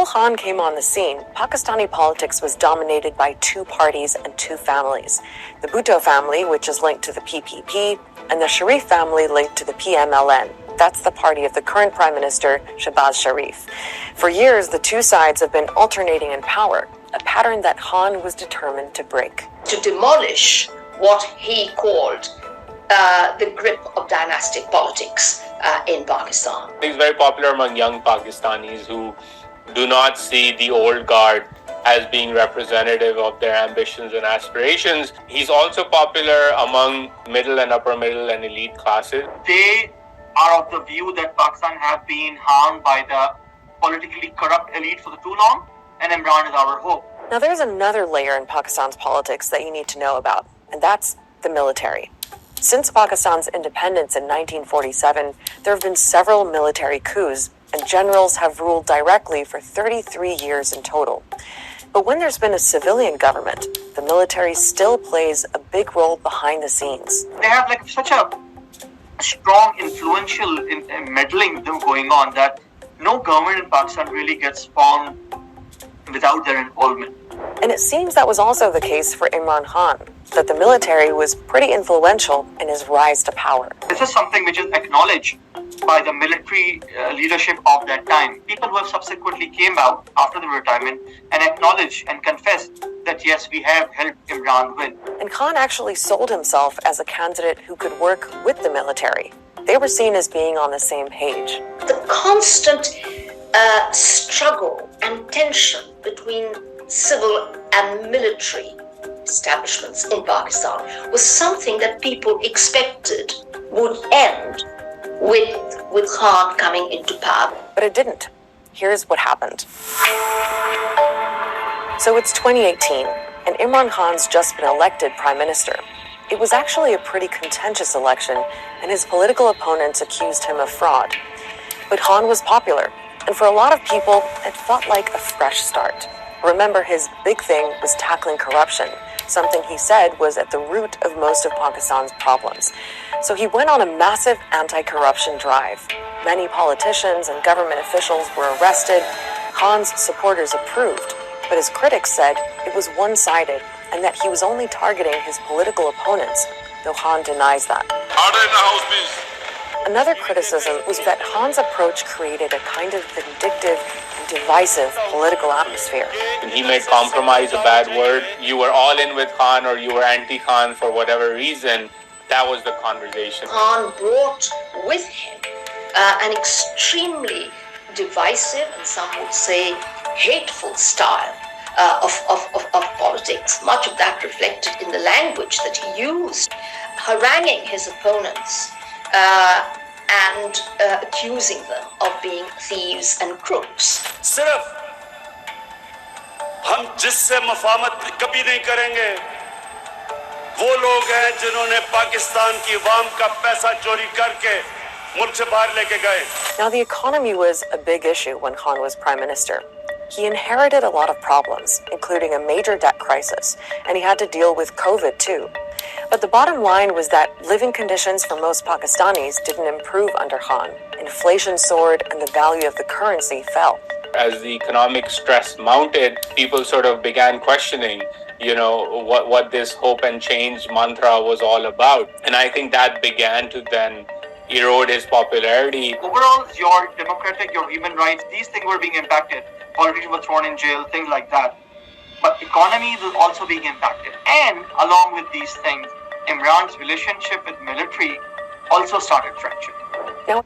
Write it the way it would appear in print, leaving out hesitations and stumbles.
Until Khan came on the scene, Pakistani politics was dominated by two parties and two families. The Bhutto family, which is linked to the PPP, and the Sharif family linked to the PMLN. That's the party of the current Prime Minister, Shehbaz Sharif. For years, the two sides have been alternating in power, a pattern that Khan was determined to break. To demolish what he called the grip of dynastic politics in Pakistan. He's very popular among young Pakistanis who do not see the old guard as being representative of their ambitions and aspirations. He's also popular among middle and upper middle and elite classes. They are of the view that Pakistan have been harmed by the politically corrupt elite for too long, and Imran is our hope. Now there's another layer in Pakistan's politics that you need to know about, and that's the military. Since Pakistan's independence in 1947, there have been several military coups, and generals have ruled directly for 33 years in total. But when there's been a civilian government, the military still plays a big role behind the scenes. They have such a strong, influential meddling going on that no government in Pakistan really gets formed without their involvement. And it seems that was also the case for Imran Khan, that the military was pretty influential in his rise to power. This is something which is acknowledged by the military leadership of that time. People who have subsequently came out after the retirement and acknowledged and confessed that yes, we have helped Imran win. And Khan actually sold himself as a candidate who could work with the military. They were seen as being on the same page. The constant struggle and tension between civil and military establishments in Pakistan was something that people expected would end with Khan coming into power. But it didn't. Here's what happened. So it's 2018, and Imran Khan's just been elected prime minister. It was actually a pretty contentious election, and his political opponents accused him of fraud. But Khan was popular, and for a lot of people, it felt like a fresh start. Remember, his big thing was tackling corruption, something he said was at the root of most of Pakistan's problems. So he went on a massive anti-corruption drive. Many politicians and government officials were arrested. Khan's supporters approved, but his critics said it was one-sided and that he was only targeting his political opponents, though Khan denies that. Order in the house, please. Another criticism was that Khan's approach created a kind of vindictive and divisive political atmosphere. He made compromise a bad word. You were all in with Khan or you were anti-Khan for whatever reason. That was the conversation. Khan brought with him an extremely divisive and some would say hateful style of politics. Much of that reflected in the language that he used, haranguing his opponents and accusing them of being thieves and crooks. सिर्फ हम जिससे मफामत कभी नहीं करेंगे वो लोग हैं जिन्होंने पाकिस्तान की अवाम का पैसा चोरी करके मुल्क से बाहर लेके गए. Now the economy was a big issue when Khan was prime minister. He inherited a lot of problems, including a major debt crisis, and he had to deal with COVID too. But the bottom line was that living conditions for most Pakistanis didn't improve under Khan. Inflation soared and the value of the currency fell. As the economic stress mounted, people sort of began questioning, what this hope and change mantra was all about. And I think that began to then erode his popularity. Overall, your democratic, your human rights, these things were being impacted. Politicians were thrown in jail, things like that. But economy was also being impacted. And along with these things, Imran's relationship with military also started fracturing. Now,